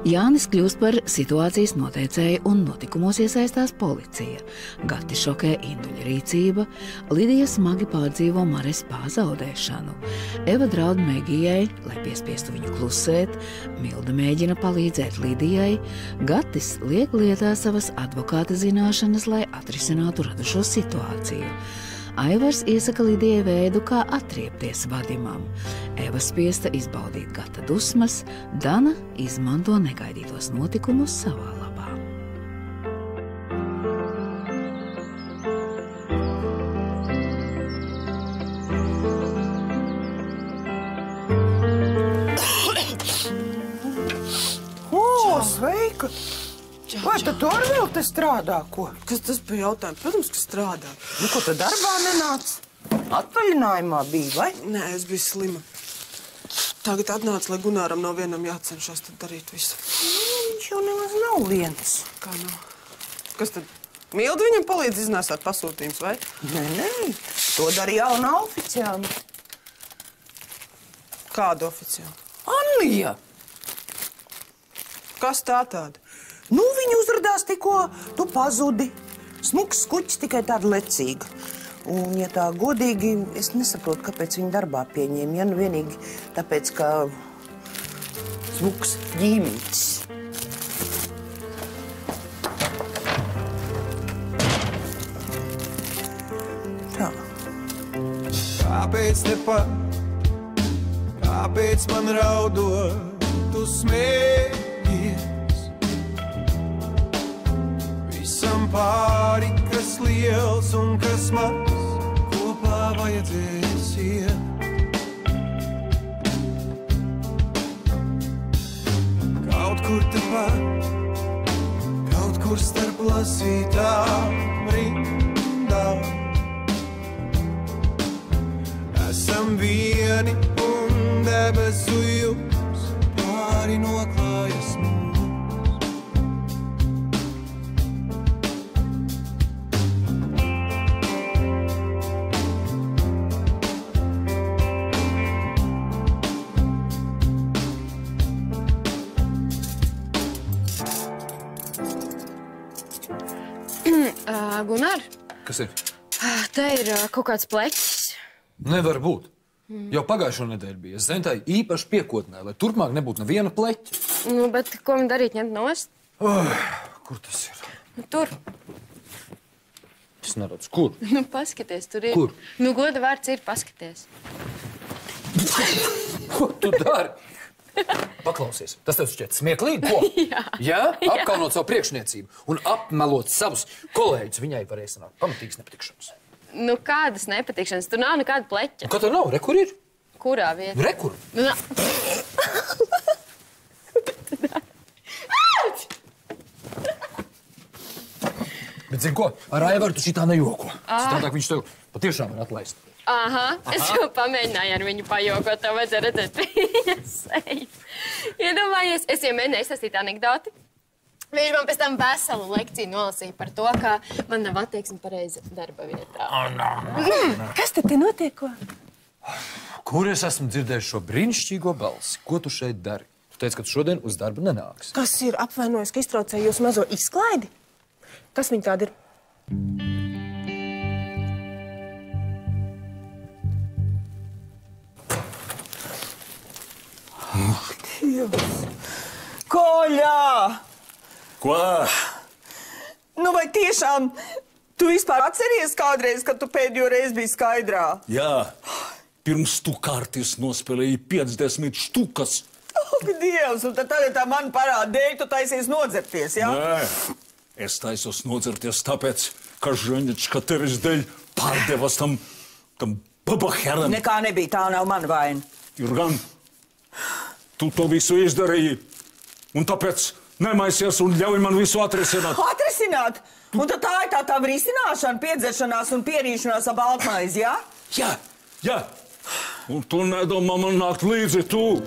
Jānis kļūst par situācijas noteicēju un notikumos iesaistās policija. Gati šokē Induļa rīcība, Lidija smagi pārdzīvo Mares pazaudēšanu. Eva draud Megijai, lai piespiestu viņu klusēt, Milda mēģina palīdzēt Lidijai, Gatis liek lietā savas advokāta zināšanas, lai atrisinātu radušo situāciju. Aivars iesaka Lidijai veidu, kā atriepties Vadimam. Eva spiesta izbaudīt Gata dusmas, Dana izmanto negaidītos notikumus savā labā. Sveika! Vai tad tu ar vēl te strādā, ko? Kas tas par jautājumu? Protams, ka strādā. Nu, ko tu darbā nenāc? Atvaļinājumā bija, vai? Nē, es biju slima. Tagad atnāca, lai Gunāram no vienam jācenšas tad darīt visu. Viņš jau nemaz nav viens. Kā nav? Kas tad? Milda viņam palīdz iznēsāt pasūtījums, vai? Nē, to dara jauna oficiāli. Kādu oficiāli? Annija! Kas tā tāda? Nu, viņa uzradās tikko, tu pazudi. Smuks skuķis, tikai tāda lecīga. Un, ja tā godīgi, es nesaprotu, kāpēc viņa darbā pieņēma. Ja nu vienīgi tāpēc, ka smuks ģīmītis. Tā. Kāpēc tepat, kāpēc man raudot, tu smējies? Visam pāri, kas liels un kas maz, kopā vajadzēs iet. Kaut kur tepat, kaut kur starp lasītām rindām. Esam vieni un debesu jums pāri noklājas mums. Gunār? Kas ir? Te ir kaut kāds pleķis. Nevar būt. Jau pagājušo nedēļu bija. Es Zentai īpaši piekotnēju, lai turpmāk nebūtu neviena pleķa. Nu, bet ko man darīt, ņemt nost? Kur tas ir? Nu, tur. Es neredzu. Kur? Nu, paskaties, tur ir. Kur? Nu, goda vārds ir paskaties. Ko tu dari? Paklausies, tas tev šķiet smieklīgi, ko? Jā. Jā? Apkaunot savu priekšniecību un apmelot savus kolēģus, viņai varēs sanākt pamatīgas nepatikšanas. Nu, kādas nepatikšanas? Tur nav nekāda pleķa. Kā tur nav? Re, kur ir? Kurā vietā? Re, kur? Nu, Bet zini ko? Ar Aivaru tu šitā nejoko. Stādāk viņš tev patiešām var atlaist. Aha, es jau pamēģināju ar viņu pajokot, tev vajadzēja redzēt viņa seju. Iedomājies, es jau mēģināju izstāstīt anekdoti. Viņš man pēc tam veselu lekciju nolasīja par to, kā man nav attieksme pareizi darba vietā. Kas tad te notiek, ko? Kur es esmu dzirdējis šo brīnišķīgo balsi? Ko tu šeit dari? Tu teici, ka tu šodien uz darbu nenāksi. Kas ir apvainojis, ka iztraucēja jūsu mazo izklaidi? Kas viņa tāda ir? Koļā! Ko? Nu, vai tiešām tu vispār atceries kādreiz, kad tu pēdējo reizi biji skaidrā? Jā, pirms tu kārtis nospēlēji 50 štukas. Ak, Dievs, un tad tagad tā man parāda dēļ, tu taisies nodzerties, jā? Nē, es taisos nodzerties tāpēc, ka Ženička tevis dēļ pārdevas tam babaheram. Nekā nebija, tā nav mana vaina. Ir gan, tu to visu izdarīji, un tāpēc nemaisies un ļauj man visu atrisināt. Atrisināt? Un tad tā ir tā tava risināšana, piedzeršanās un pierīšanās ap baltmaizi, jā? Jā. Un tu nedomā man nākt līdzi, tu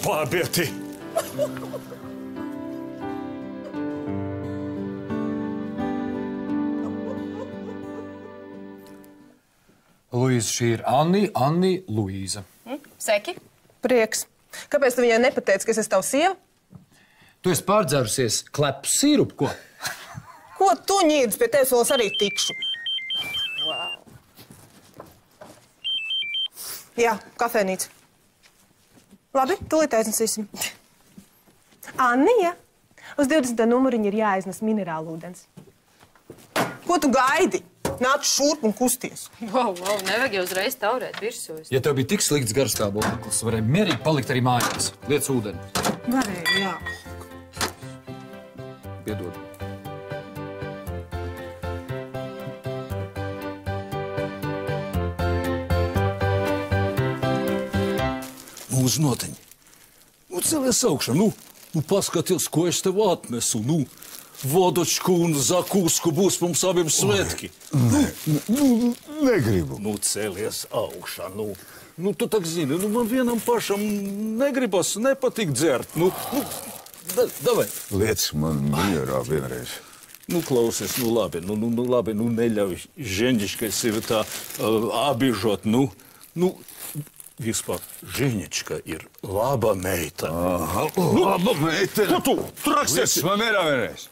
bābieti. Luīza, šī ir Anni, Luīza. Seki? Prieks. Kāpēc tu viņai nepateici, ka es esmu tava sieva? Tu esi pārdzērusies klepu sīrupu, ko? Ko tu ņīdz, pie tevis vēl es arī tikšu? Jā, kafēnīca. Labi, tūlīt aiznesīsim. Annija, uz 20. numuriņu ir jāaiznes minerālūdens. Ko tu gaidi? Nāc šurp un kusties. Wow, nevajag jau uzreiz taurēt virsūs. Ja tev bija tik slikts garastāvoklis, varēja mierīgi palikt arī mājās. Liec ūdeni. Varēja, jā. Piedod. Uz noteņi. Celies augšā, paskaties, ko es tev atnesu, vodočku un zakūsku būs mums abiem svētki. Negribu. Celies augšā, tu tak zini, man vienam pašam negribas, nepatīk dzert, davai. Liec man mierā vienreiz. Klausies, labi, neļauj ženģiškai sevi tā apbiežot, Vispār, Ženička ir laba meita. Aha, laba meita. Ko tu traksies? Liec man mierā vienreiz.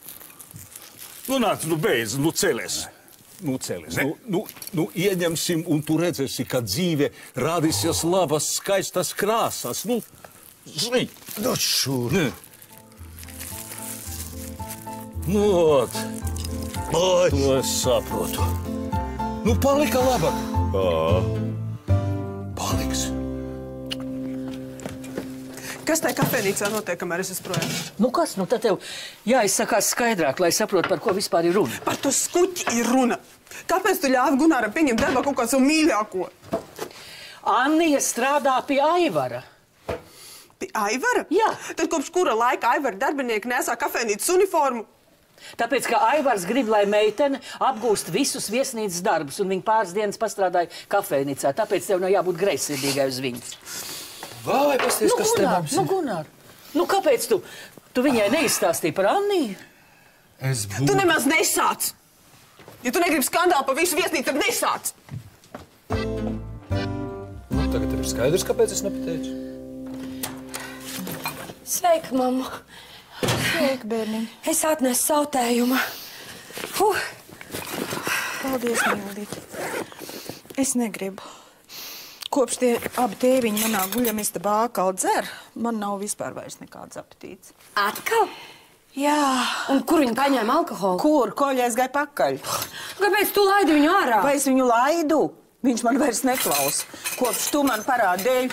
Nāc, beidz, celies. Celies. Ieņemsim, un tu redzēsi, ka dzīve rādīsies labas, skaistas krāsas. Žņi. Šur. Ot. To es saprotu. Palika labāk. Paliks. Kas tai kafēnīcā notiek, kamēr es esmu projām? Kas? Tad tev jāizsakās skaidrāk, lai saprotu, par ko vispār ir runa. Par to skuķi ir runa. Kāpēc tu ļāvi Gunāram pieņemt darbā kaut kādu savu mīļāko? Annija strādā pie Aivara. Pie Aivara? Jā. Tad kopš kura laika Aivara darbinieki nesā kafēnīcas uniformu? Tāpēc, ka Aivars grib, lai meitene apgūst visus viesnīcas darbus, un viņa pāris dienas pastrādāja kafēnīcā. Tāpēc tev nav jābūt greizsirdīgai uz viņas. Vai, pasties, kas te mums ir? Gunār, kāpēc tu viņai neizstāstīji par Anniju? Tu nemaz nesāc! Ja tu negribi skandālu pa visu viesnīcu, tad nesāc! Tagad ir skaidrs, kāpēc es nepateicu. Sveika, mamma. Sveika, bērniņ. Es atnesu sautējumu. Paldies, mīlīt. Es negribu. Kopš tie abi tēviņi manā guļamistabā atkal dzer, man nav vispār vairs nekāds apetīts. Atkal? Jā. Un kur viņi paņēma alkoholu? Kur? Koļi aizgāja pakaļ. Kāpēc tu laidi viņu ārā? Vai es viņu laidu? Viņš man vairs neklausa. Kopš tu man parādēji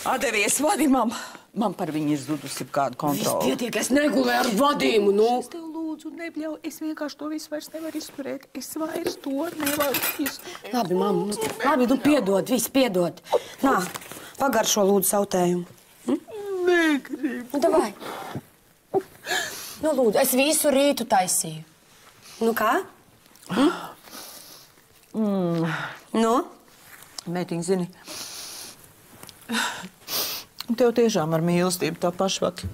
atdevies vadījumam. Man par viņu ir zudusi kāda kontrola. Pietiek, es negulēju ar vadījumu, Es tev lūdzu, nebļauj. Es vienkārši to visu vairs nevaru izturēt. Es vairs to nevaru izturēt. Labi, mamma, labi, piedod, viss piedod. Nā, pagaršo lūdzu sautējumu. Negribu. Davai. Lūdzu, es visu rītu taisīju. Kā? Meitiņ, zini, tev tiešām ar mīlestību tā pašvaki.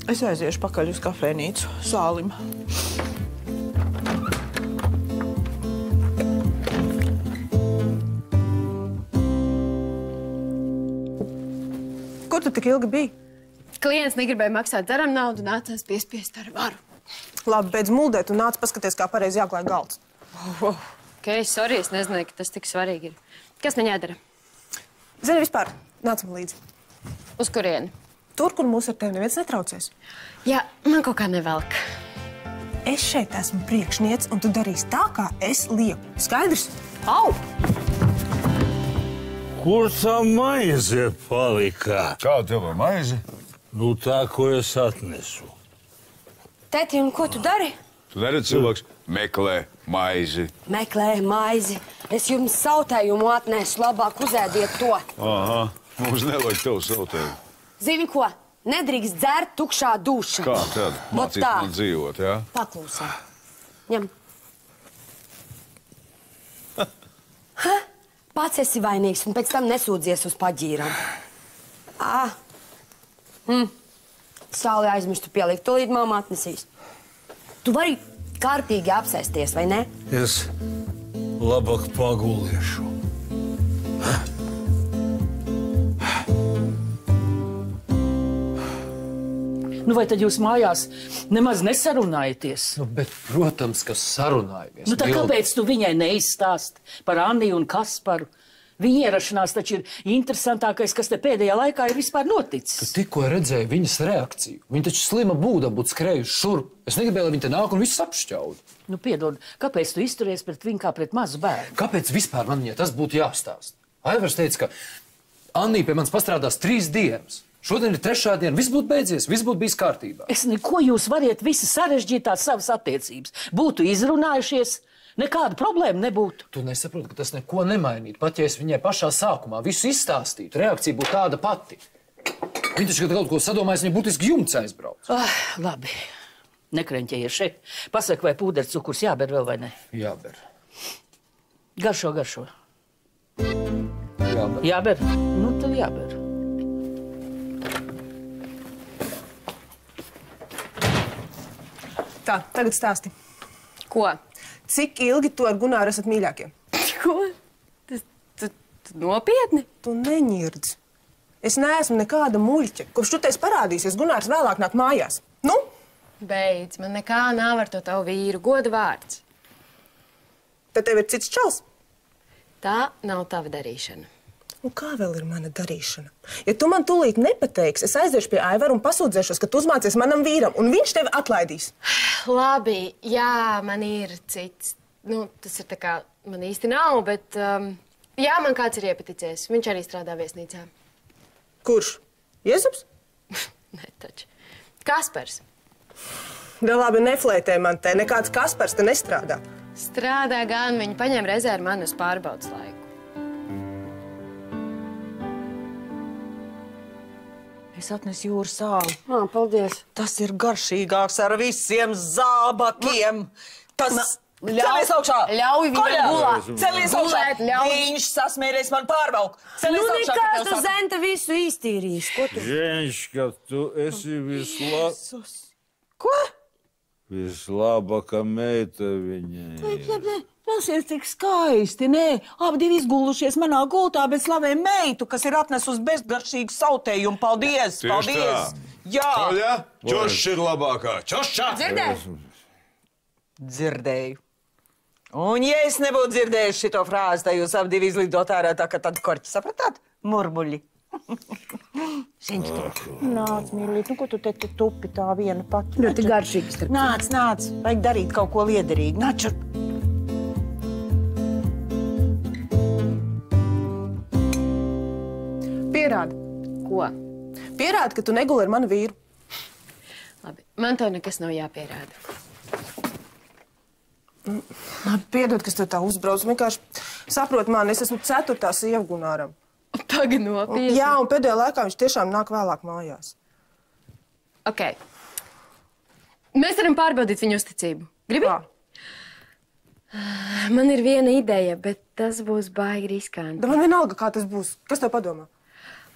Es aiziešu pakaļ uz kafēnīcu, Sālim. Kur tu tik ilgi biji? Klients negribēja maksāt dzeram naudu, nācās piespiest ar varu. Labi, beidz muldēt un nāc paskaties, kā pareizi jāklāj galds. Sorry, es nezināju, ka tas tik svarīgi ir. Kas man jādara? Zini, vispār, nāc man līdzi. Uz kurieni? Tur, kur mūs ar tevi neviens netraucēs. Jā, man kaut kā nevelk. Es šeit esmu priekšniec, un tu darīsi tā, kā es lieku. Skaidrs? Au! Kur tā maize palika? Kāda tev ir maize? Tā, ko es atnesu. Tēti, un ko tu dari? Tu neredz, cilvēks meklē maizi. Meklē maizi. Es jums sautējumu atnesu, labāk uzēdiet to. Aha, mums nevajag tev sautējumu. Zini ko? Nedrīkst dzert tukšā dušā. Kā tad? Mācīt man dzīvot, jā? Paklausē. Ņem. Pats esi vainīgs un pēc tam nesūdzies uz paģīram. Sāli aizmirstu pielikt, tūlīt mamma atnesīs. Tu vari kārtīgi apsēsties, vai ne? Es labāk paguliešu. Nu, vai tad jūs mājās nemaz nesarunājaties? Nu, bet, protams, ka sarunājamies. Nu, tā kāpēc tu viņai neizstāst par Anniju un Kasparu? Viņa ierašanās taču ir interesantākais, kas te pēdējā laikā ir vispār noticis. Tu tikko redzēji viņas reakciju. Viņa taču slima būda būtu skrējuši šurp. Es negribēju, lai viņa te nāk un viss apšķauda. Nu, piedod, kāpēc tu izturies pret viņu kā pret mazu bērnu? Kāpēc vispār man viņai tas būtu jāstāst? Aivars teica, ka Annija pie manis pastrādās 3 dienas. Šodien ir 3. diena, viss būtu beidzies, viss būtu bijis kārtībā. Es neko jūs variet visi sarežģīt tās savas attiecības. Būtu izrunājušies. Nekāda problēma nebūtu. Tu nesaproti, ka tas neko nemainītu. Pat ja es viņai pašā sākumā visu izstāstītu, reakcija būtu tāda pati. Viņa taču, kad kaut ko sadomājas, viņa būtiski jumts aizbrauc. Labi. Nekreņķējies šeit. Pasaka, vai pūderu cukurs jāber vēl vai ne? Jāber. Garšo. Jāber. Jāber? Nu, tad jāber. Tā, tagad stāsti. Ko? Cik ilgi tu ar Gunāru esat mīļākie? Ko? Tu nopietni? Tu neņirdz. Es neesmu nekāda muļķa. Kopš tu teici parādīsies, Gunārs vēlāk nāk mājās. Nu? Beidz, man nekā nav ar to tavu vīru, goda vārds. Tad tev ir cits čals? Tā nav tava darīšana. Un kā vēl ir mana darīšana? Ja tu man tūlīt nepateiksi, es aiziešu pie Aivara un pasūdzēšos, ka tu uzmācies manam vīram, un viņš tevi atlaidīs. Labi, jā, man ir cits. Nu, tas ir tā kā, man īsti nav, bet, jā, man kāds ir iepaticējis. Viņš arī strādā viesnīcā. Kurš? Jēzubs? Ne, taču. Kaspars. Da labi, neflētē man te. Nekāds Kaspars te nestrādā. Strādā gan, viņi paņem rezervi man uz pārbaudas laiku. Es atnesu jūras sāli. Paldies. Tas ir garšīgāks ar visiem zābakiem. Tas... Celies augšā! Ļauj viņam gulēt! Celies augšā! Viņš sasmēries man pārvalk! Celies augšā! Nu nekā tu Zenta visu iztīrīši. Ko tu? Ženška, tu esi Ko? vislabākā meita viņai. Tas ir tik skaisti, nē. Abi divi izgulušies manā gultā, bet slavē meitu, kas ir atnesusi bezgaršīgu sautējumu. Paldies! Paldies! Jā! Koļa, čošs ir labākā! Čošā! Dzirdēji? Dzirdēju. Un ja es nebūtu dzirdējuši šito frāzi, tad jūs abi divi izlidot ārā tā, ka tad korķi sapratāt? Murmuļi. Ženška, nāc, mīlīt, nu ko tu te tupi tā viena pati? Ļoti garšīgi starp. Nāc, vajag darīt kaut ko liederīgu. Nāc šurp. Pierādi. Ko? Pierādi, ka tu neguli ar manu vīru. Labi, man tev nekas nav jāpierāda. Labi, piedod, kas tev tā uzbrauc. Vienkārši saprot mani, es esmu 4. sieva Gunāram. Tagad nopietni. Jā, un pēdējā laikā viņš tiešām nāk vēlāk mājās. Ok. Mēs varam pārbaudīt viņu uzticību. Gribi? Man ir viena ideja, bet tas būs baigi riskanti. Da man vienalga, kā tas būs. Kas tev padomā?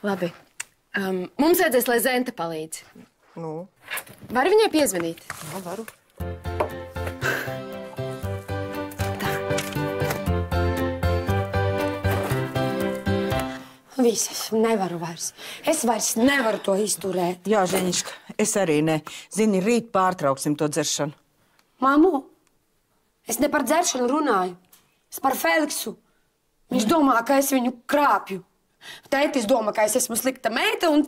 Labi. Mums vajadzēs, lai Zenta palīdz. Nu? Vari viņai piezvanīt? Jā, varu. Viss, nevaru vairs. Es vairs nevaru to izturēt. Jā, Ženška, es arī ne. Zini, rīt pārtrauksim to dzeršanu. Māmu, es ne par dzeršanu runāju. Es par Feliksu. Viņš domā, ka es viņu krāpju. Tētis domā, ka es esmu slikta meita, un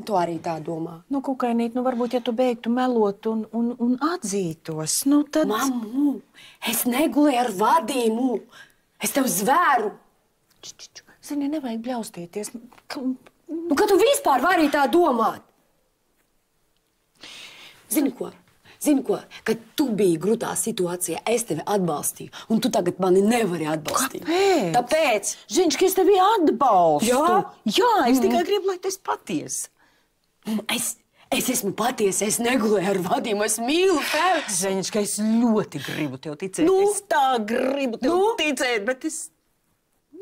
tu arī tā domā. Nu, Kukainīt, nu varbūt, ja tu beigtu melot un atzītos, nu tad... Māmu, es negulēju ar vadījumu. Es tev zvēru. Zini, nevajag bļaustīties. Nu, ka tu vispār vari tā domāt? Zini ko? Kad tu biji grūtā situācijā, es tevi atbalstīju, un tu tagad mani nevari atbalstīt. Kāpēc? Tāpēc. Ženška, es tevi atbalstu. Jā? Jā, es tikai gribu, lai tu esi patiesa. Es esmu patiesa, es negulēju ar vadījumu, es mīlu Feliksu. Ženška, es ļoti gribu tev ticēt. Nu? Es tā gribu tev ticēt, bet es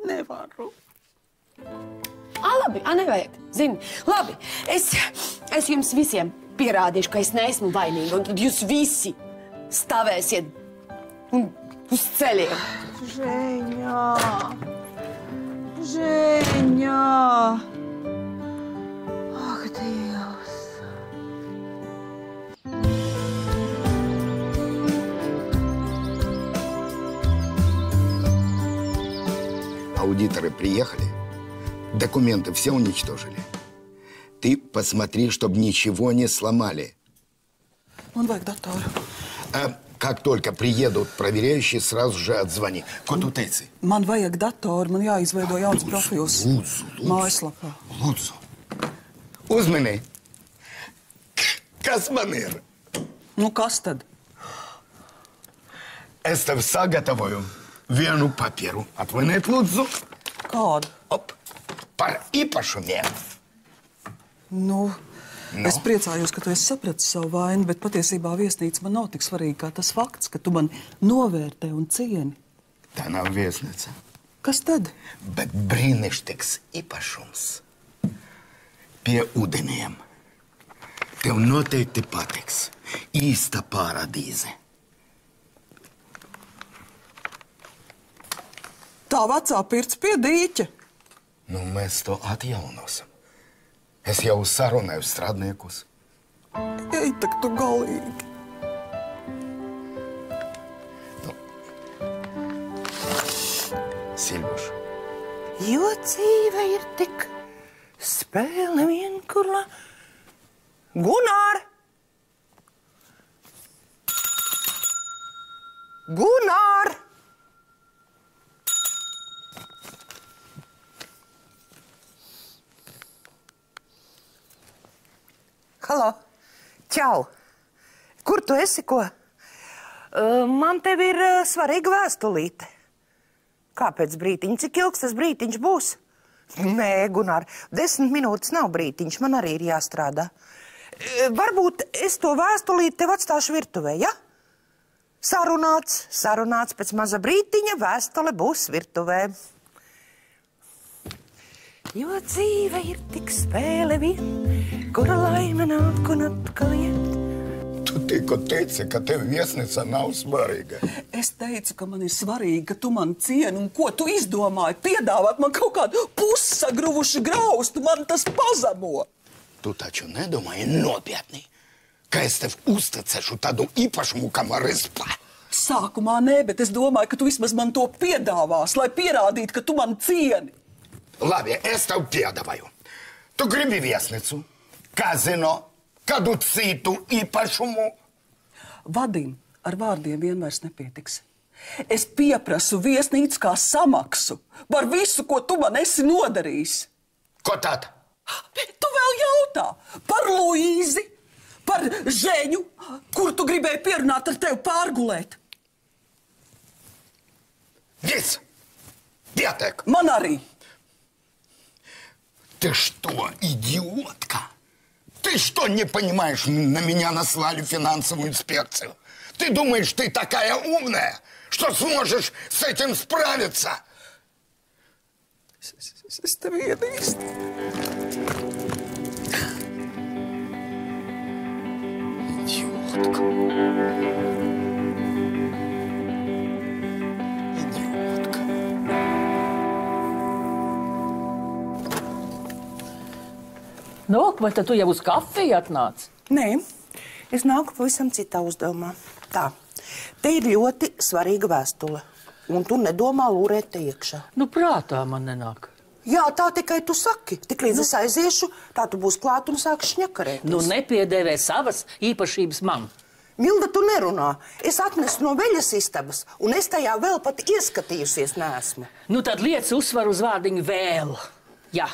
nevaru. Labi, nevajag. Zini, labi, es jums visiem pierādīšu, ka es neesmu vainīga, un tad jūs visi stāvēsiet uz ceļiem. Žēņā. Ak, Dievs. кредиторы приехали, документы все уничтожили. Ты посмотри, чтобы ничего не сломали. Man vajag datoru. Как только приедут проверяющие, сразу же отзвони. Ko tu teici? Man vajag datoru, man jāizveido jauns profils. Mājaslapā. Lūdzu. Uzmini. Kas man ir? Nu, kas tad? Es tev sagatavoju vienu papīru. Atvainojiet, lūdzu. Kādu? Par īpašumiem. Nu, es priecājos, ka tu esi sapratis savu vainu, bet patiesībā viesnīca man nav tik svarīga kā tas fakts, ka tu man novērtē un cieni. Tā nav viesnīca. Kas tad? Bet brīnišķīgs īpašums pie ūdeniem. Tev noteikti patiks. Īsta paradīze. Tā vecā pirts pie dīķa. Nu, mēs to atjaunosim. Es jau sarunāju strādniekus. Ej, tak tu galīgi. Silvuša. Jo dzīve ir tik spēle vienkurla. Gunār! Gunār! Halo! Čau! Kur tu esi, ko? Man tev ir svarīga vēstulīte. Kāpēc brītiņš? Cik ilgs tas brītiņš būs? Nē, Gunār, 10 minūtes nav brītiņš, man arī ir jāstrādā. Varbūt es to vēstulīti tev atstāšu virtuvē, ja? Sarunāts, pēc maza brītiņa vēstule būs virtuvē. Jo dzīve ir tik spēle vien, kura laime nāk un atkal iet. Tu tikko teici, ka tev viesnīca nav svarīga. Es teicu, ka man ir svarīgi, ka tu man cieni, un ko tu izdomāji? Piedāvāt man kaut kādu pussagruvušu graustu, man tas pazemo. Tu taču nedomāji nopietni, ka es tev uzticēšu tādu īpašumu, kam var izplāt. Sākumā nē, bet es domāju, ka tu vismaz man to piedāvās, lai pierādītu, ka tu man cieni. Labi, es tev piedāvāju. Tu gribi viesnīcu, kazino, kādu citu īpašumu? Vadim, ar vārdiem vienmēr nepietiks. Es pieprasu viesnīcu kā samaksu par visu, ko tu man esi nodarījis. Ko tad? Tu vēl jautā par Luīzi, par Žeņu, kur tu gribēji pierunāt ar tevi pārgulēt. Viss! Pietiek! Man arī! Ты что, идиотка? Ты что, не понимаешь, на меня наслали финансовую инспекцию? Ты думаешь, ты такая умная, что сможешь с этим справиться? Es tev ienīstu. Идиотка. Nu, vai tad tu jau uz kafiju atnāc? Nē, es nāku pavisam citā uzdevumā. Tā, te ir ļoti svarīga vēstule, un tu nedomā lūrēt te iekšā. Nu, prātā man nenāk. Jā, tā tikai tu saki. Tiklīdz es aiziešu, tā tu būs klāt un sāks šņakarēties. Nu, nepiedēvē savas īpašības man. Milda, tu nerunā. Es atnesu no veļas istabas, un es tajā vēl pat ieskatījusies neesmu. Nu, tad liec uzsvaru uz vārdiņu vēl. Jā.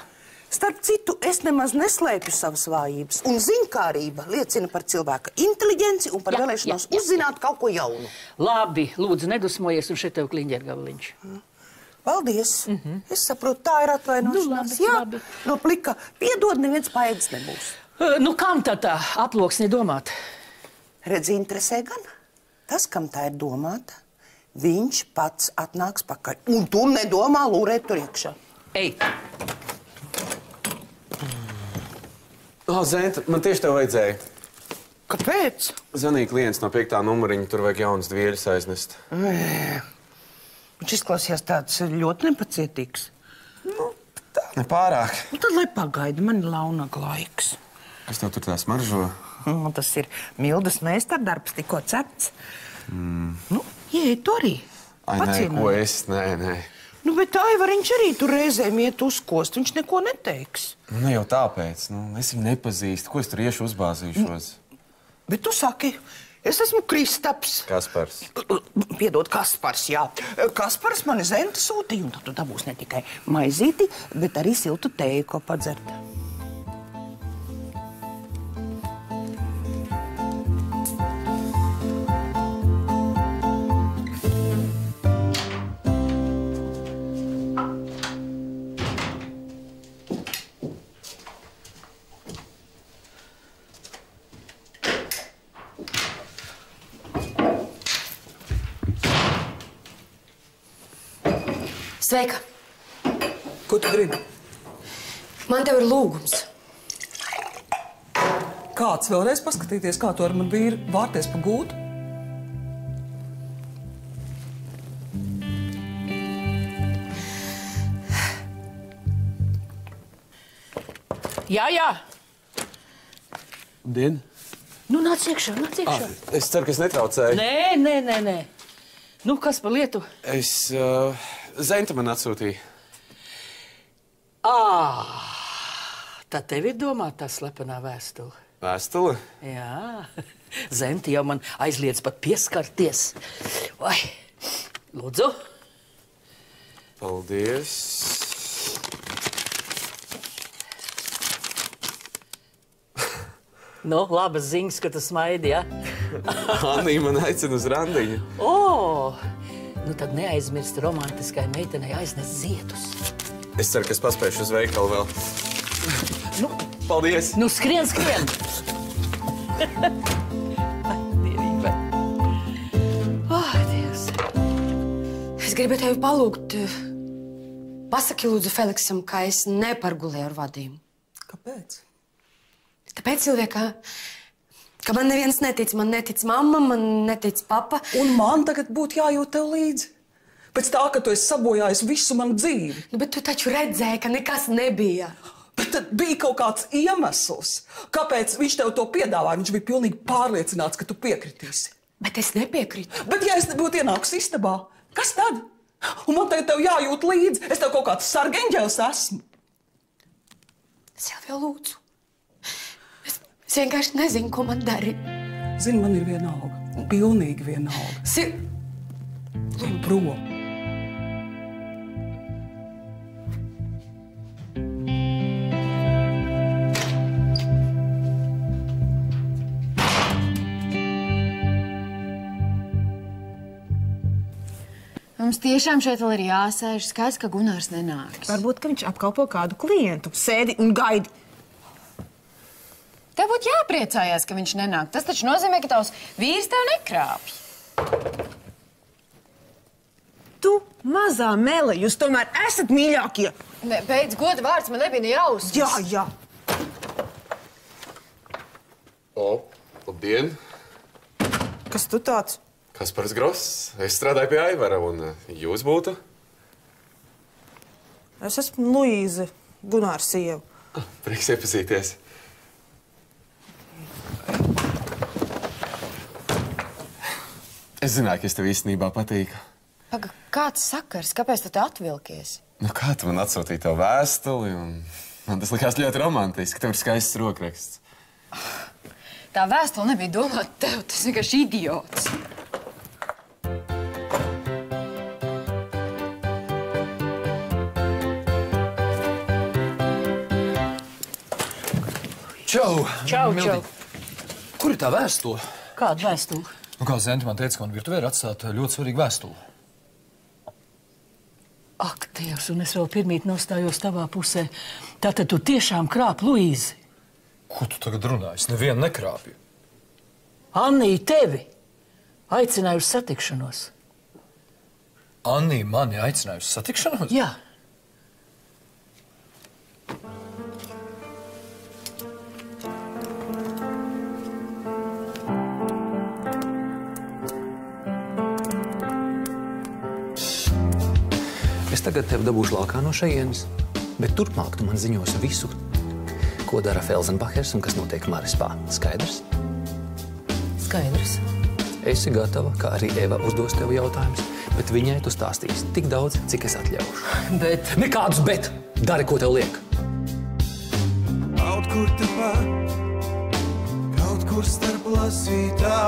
Starp citu, es nemaz neslēpju savas vājības, un ziņkārība liecina par cilvēka inteliģenci un par vēlēšanos uzzināt kaut ko jaunu. Labi, lūdzu, nedusmojies, un šeit tev kliņģergavliņš. Paldies. Es saprotu, tā ir atvainošanās. Nu, labi. No plika piedod, neviens paēdis nebūs. Nu, kam tad tā aploksne domāt? Redzi, interesē gan. Tas, kam tā ir domāta, viņš pats atnāks pakaļ. Un tu nedomā lūrēt tur iekšā. Ej! Zenta, man tieši tev vajadzēja. Kāpēc? Zvanīja klients no 5. numuriņa, tur vajag jaunas dvieļas aiznest. Viņš izklausījās tāds ļoti nepacietīgs. Nu, tā nepārāk. Nu, tad lai pagaida, man ir launaga laiks. Kas tev tur tā smaržo? Tas ir Mildas meistardarbs, tikko cepts. Nu, ieej tu arī. Ai, nē, ko es? Nē. Nu, bet Aivariņš arī tur reizēm iet uzkost, viņš neko neteiks. Nu, jau tāpēc, es viņu nepazīstu, ko es tur iešu uzbāzīšos. Bet tu saki, es esmu Kristaps. Kaspars. Piedod, Kaspars, jā. Kaspars mani Zenta sūtīja, un tad tu dabūs ne tikai maizīti, bet arī siltu teju, ko padzert. Sveika! Ko tu gribi? Man tev ir lūgums. Kāds vēlreiz paskatīties, kā tu ar manu vīru vārties pa gūdu? Jā. Dien? Nu, nāc iekšā. Es ceru, ka es netraucēju. Nē. Nu, kas par lietu? Zenta man atsūtīja. Tad tev ir domāta tā slepenā vēstule. Vēstule? Jā. Zenta jau man aizliedz pat pieskarties. Vai, lūdzu. Paldies. Nu, labas ziņas, ka tu smaidi, ja? Anī man aicina uz randiņu. Nu tad neaizmirst romantiskai meitenei aiznest ziedus. Es ceru, ka es paspēšu uz veikalu vēl. Nu, paldies! Nu, skrien! Dievīgi, Dievs. Es gribu tevi palūgt. Pasaki lūdzu Feliksam, ka es nepargulēju ar vadījumu. Kāpēc? Tāpēc, Silvija, ka man neviens netic. Man netic mamma, man netic papa. Un man tagad būtu jājūt tev līdzi. Pēc tā, ka tu esi sabojājis visu manu dzīvi. Nu, bet tu taču redzēji, ka nekas nebija. Bet tad bija kaut kāds iemesls, kāpēc viņš tev to piedāvāja. Viņš bija pilnīgi pārliecināts, ka tu piekritīsi. Bet es nepiekrītu. Bet ja es nebūtu ienākusi istabā, kas tad? Un man tagad tev jājūt līdzi. Es tev kaut kāds sargeņģēls esmu. Silvija, lūdzu. Es vienkārši nezinu, ko man darīt. Zini, man ir vienalga. Pilnīgi vienalga. Lūdzu, prom. Mums tiešām šeit vēl ir jāsēž. Skaidrs, ka Gunārs nenāks. Varbūt, ka viņš apkalpo kādu klientu. Sēdi un gaidi. Tev būtu jāpriecājās, ka viņš nenāk. Tas taču nozīmē, ka tavs vīrs tev nekrāpj. Tu, mazā mele, jūs tomēr esat mīļākie. Pēc goda vārds man nebija nejausmas. Jā. Labdien. Kas tu tāds? Kaspars Gross. Es strādāju pie Aivara, un jūs būtu? Es esmu Luīze, Gunārs sieva. Prieks iepazīties. Es zināju, ka es tev īstenībā patīku. Paga, kāds sakars? Kāpēc tu te atvilkies? Nu, kā tu man atsūtīji tev vēstuli, un man tas likās ļoti romantiski. Tev ir skaists rokraksts. Tā vēstule nebija domāta tev, tas vienkārši idiots. Čau! Čau! Kur ir tā vēstule? Kāda vēstule? Nu, kā Zenta man teica, ka man virtuvē ir atstāta ļoti svarīga vēstule. Ak, Dievs, un es vēl pirmīt nostājos tavā pusē. Tātad tu tiešām krāp Luīzi? Ko tu tagad runā? Es nevienu nekrāpju. Annī, tevi aicināju uz satikšanos. Annī mani aicināja uz satikšanos? Jā. Es tagad tevi dabūšu laukā no šejienes, bet turpmāk tu man ziņosi visu, ko dara Felsenbachers un kas notiek Marispā. Skaidrs? Skaidrs. Esi gatava, kā arī Eva uzdos tev jautājumus, Bet viņai tu stāstīsi tik daudz, cik es atļaušu. Bet... Nekādus bet! Dari, ko tev liek. Kaut kur tepat, kaut kur starp lasītā